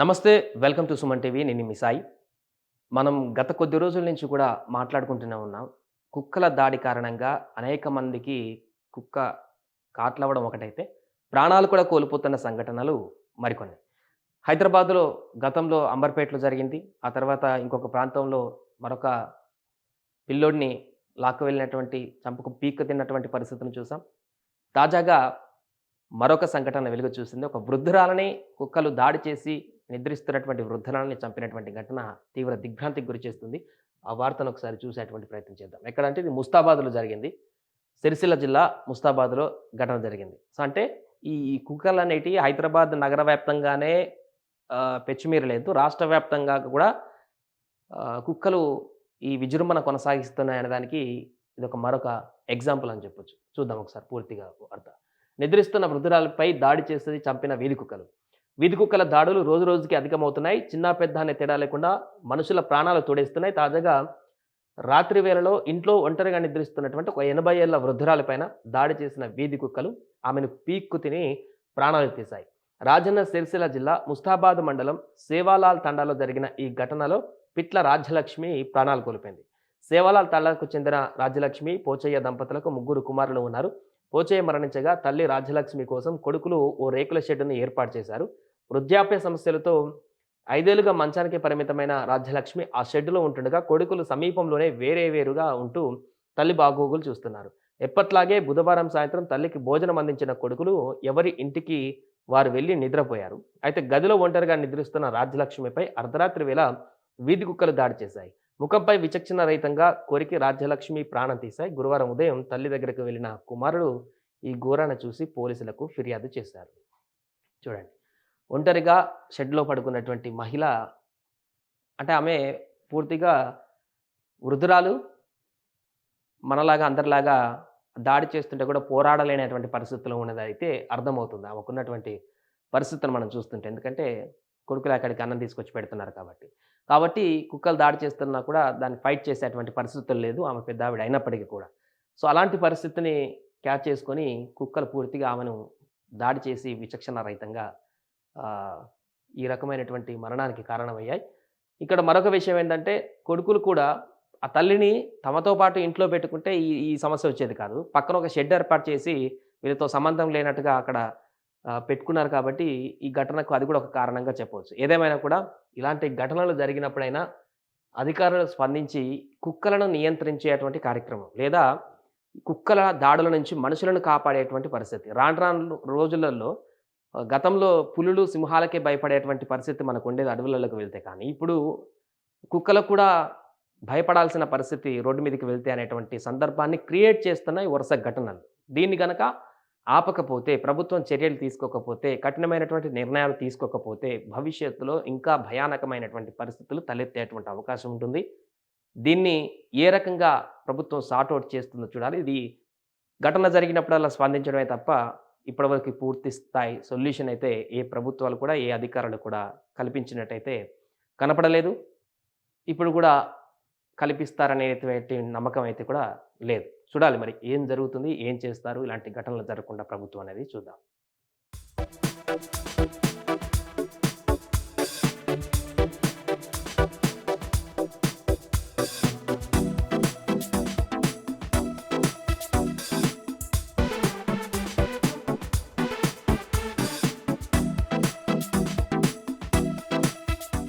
నమస్తే. Welcome to Suman TV. నేను మీ సాయి. మనం గత కొద్ది రోజుల నుంచి కూడా మాట్లాడుకుంటూనే ఉన్నాం. కుక్కల దాడి కారణంగా అనేక మందికి కుక్క కాట్లవ్వడం ఒకటైతే, ప్రాణాలు కూడా కోల్పోతున్న సంఘటనలు మరికొన్ని. హైదరాబాద్‌లో గతంలో అంబర్‌పేటలో జరిగింది. ఆ తర్వాత ఇంకొక ప్రాంతంలో మరొక పిల్లోడిని లాక్కు వెళ్ళినటువంటి, చంపకు పీక్క తిన్నటువంటి పరిస్థితిని చూసాం. తాజాగా మరొక సంఘటన వెలుగు చూసింది. ఒక వృద్ధురాలని కుక్కలు దాడి చేసి నిద్రిస్తున్నటువంటి వృద్ధురాలిని చంపినటువంటి ఘటన తీవ్ర దిగ్భ్రాంతికి గురిచేస్తుంది. ఆ వార్తను ఒకసారి చూసేటువంటి ప్రయత్నం చేద్దాం. ఎక్కడంటే ఇది ముస్తాబాద్‌లో జరిగింది. సిరిసిల్ల జిల్లా ముస్తాబాద్‌లో ఘటన జరిగింది. సో, అంటే ఈ కుక్కలనేటియి హైదరాబాద్ నగర వ్యాప్తంగానే పెచ్చుమీరలేదు. రాష్ట్ర వ్యాప్తంగా కూడా కుక్కలు ఈ విజృంభణ కొనసాగిస్తున్నాయనే దానికి ఇదొక మరొక ఎగ్జాంపుల్ అని చెప్పొచ్చు. చూద్దాం ఒకసారి పూర్తిగా వార్త. నిద్రిస్తున్న వృద్ధురాలిపై దాడి చేసి చంపిన వీధి కుక్కలు. వీధి కుక్కల దాడులు రోజురోజుకి అధికమవుతున్నాయి. చిన్న పెద్ద అనే తేడా లేకుండా మనుషుల ప్రాణాలు తోడేస్తున్నాయి. తాజాగా రాత్రి వేళలో ఇంట్లో ఒంటరిగా నిద్రిస్తున్నటువంటి ఒక 80 ఏళ్ల వృద్ధురాలిపైన దాడి చేసిన వీధి కుక్కలు ఆమెను పీక్కు తిని ప్రాణాలు తీశాయి. రాజన్న సిరిసిల్ల జిల్లా ముస్తాబాద్ మండలం సేవాలాల్ తండాలో జరిగిన ఈ ఘటనలో పిట్ల రాజ్యలక్ష్మి ప్రాణాలు కోల్పోయింది. సేవాలాల్ తండాకు చెందిన రాజ్యలక్ష్మి, పోచయ్య దంపతులకు ముగ్గురు కుమారులు ఉన్నారు. పోచయ్య మరణించగా తల్లి రాజ్యలక్ష్మి కోసం కొడుకులు ఓ రేకుల షెడ్డును ఏర్పాటు చేశారు. వృద్ధాప్య సమస్యలతో 5 ఏళ్లుగా మంచానికే పరిమితమైన రాజ్యలక్ష్మి ఆ షెడ్డులో ఉంటుండగా కొడుకులు సమీపంలోనే వేరుగా ఉంటూ తల్లి బాగోగులు చూస్తున్నారు. ఎప్పట్లాగే బుధవారం సాయంత్రం తల్లికి భోజనం అందించిన కొడుకులు ఎవరి ఇంటికి వారు వెళ్లి నిద్రపోయారు. అయితే గదిలో ఒంటరిగా నిద్రిస్తున్న రాజ్యలక్ష్మిపై అర్ధరాత్రి వేళ వీధి కుక్కలు దాడి చేశాయి. ముఖంపై విచక్షణ రహితంగా కొరికి రాజ్యలక్ష్మి ప్రాణం తీశాయి. గురువారం ఉదయం తల్లి దగ్గరకు వెళ్లిన కుమారుడు ఈ ఘోరాన్ని చూసి పోలీసులకు ఫిర్యాదు చేశారు. చూడండి, ఒంటరిగా షెడ్‌లో పడుకున్నటువంటి మహిళ, అంటే ఆమె పూర్తిగా వృద్ధురాలు. మనలాగా అందరిలాగా దాడి చేస్తుంటే కూడా పోరాడలేనటువంటి పరిస్థితిలో ఉన్నదైతే అర్థమవుతుంది. ఆమెకున్నటువంటి పరిస్థితులను మనం చూస్తుంటే. ఎందుకంటే కొడుకులు అక్కడికి అన్నం తీసుకొచ్చి పెడుతున్నారు కాబట్టి. కాబట్టి కుక్కలు దాడి చేస్తున్నా కూడా దాన్ని ఫైట్ చేసేటువంటి పరిస్థితులు లేదు ఆమె పెద్దావిడ అయినప్పటికీ కూడా. సో, అలాంటి పరిస్థితిని క్యాచ్ చేసుకొని కుక్కలు పూర్తిగా ఆమెను దాడి చేసి విచక్షణ రహితంగా ఆహ్, ఈ రకమైనటువంటి మరణానికి కారణమయ్యాయి. ఇక్కడ మరొక విషయం ఏంటంటే, కొడుకులు కూడా ఆ తల్లిని తమతో పాటు ఇంట్లో పెట్టుకుంటే ఈ ఈ సమస్య వచ్చేది కాదు. పక్కన ఒక షెడ్ ఏర్పాటు చేసి వీళ్ళతో సంబంధం లేనట్టుగా అక్కడ పెట్టుకున్నారు కాబట్టి ఈ ఘటనకు అది కూడా ఒక కారణంగా చెప్పవచ్చు. ఏదేమైనా కూడా ఇలాంటి ఘటనలు జరిగినప్పుడైనా అధికారులు స్పందించి కుక్కలను నియంత్రించేటువంటి కార్యక్రమం, లేదా కుక్కల దాడుల నుంచి మనుషులను కాపాడేటువంటి పరిస్థితి. రాను రాను రోజులలో గతంలో పులులు, సింహాలకే భయపడేటువంటి పరిస్థితి మనకుండేది అడవులలోకి వెళ్తే. కానీ ఇప్పుడు కుక్కలకు కూడా భయపడాల్సిన పరిస్థితి రోడ్డు మీదకి వెళ్తే అనేటువంటి సందర్భాన్ని క్రియేట్ చేస్తున్న ఈ వరుస ఘటనలు. దీన్ని గనక ఆపకపోతే, ప్రభుత్వం చర్యలు తీసుకోకపోతే, కఠినమైనటువంటి నిర్ణయాలు తీసుకోకపోతే భవిష్యత్తులో ఇంకా భయానకమైనటువంటి పరిస్థితులు తలెత్తేటువంటి అవకాశం ఉంటుంది. దీన్ని ఏ రకంగా ప్రభుత్వం సార్ట్ ఔట్ చేస్తుందో చూడాలి. ఇది ఘటన జరిగినప్పుడల్లా స్పందించడమే తప్ప ఇప్పటివరకు పూర్తి స్థాయి సొల్యూషన్ అయితే ఏ ప్రభుత్వాలు కూడా, ఏ అధికారులు కూడా కల్పించినట్టయితే కనపడలేదు. ఇప్పుడు కూడా కల్పిస్తారనేటువంటి నమ్మకం అయితే కూడా లేదు. చూడాలి మరి ఏం జరుగుతుంది? ఏం చేస్తారు? ఇలాంటి ఘటనలు జరగకుండా ప్రభుత్వం అనేది చూద్దాం.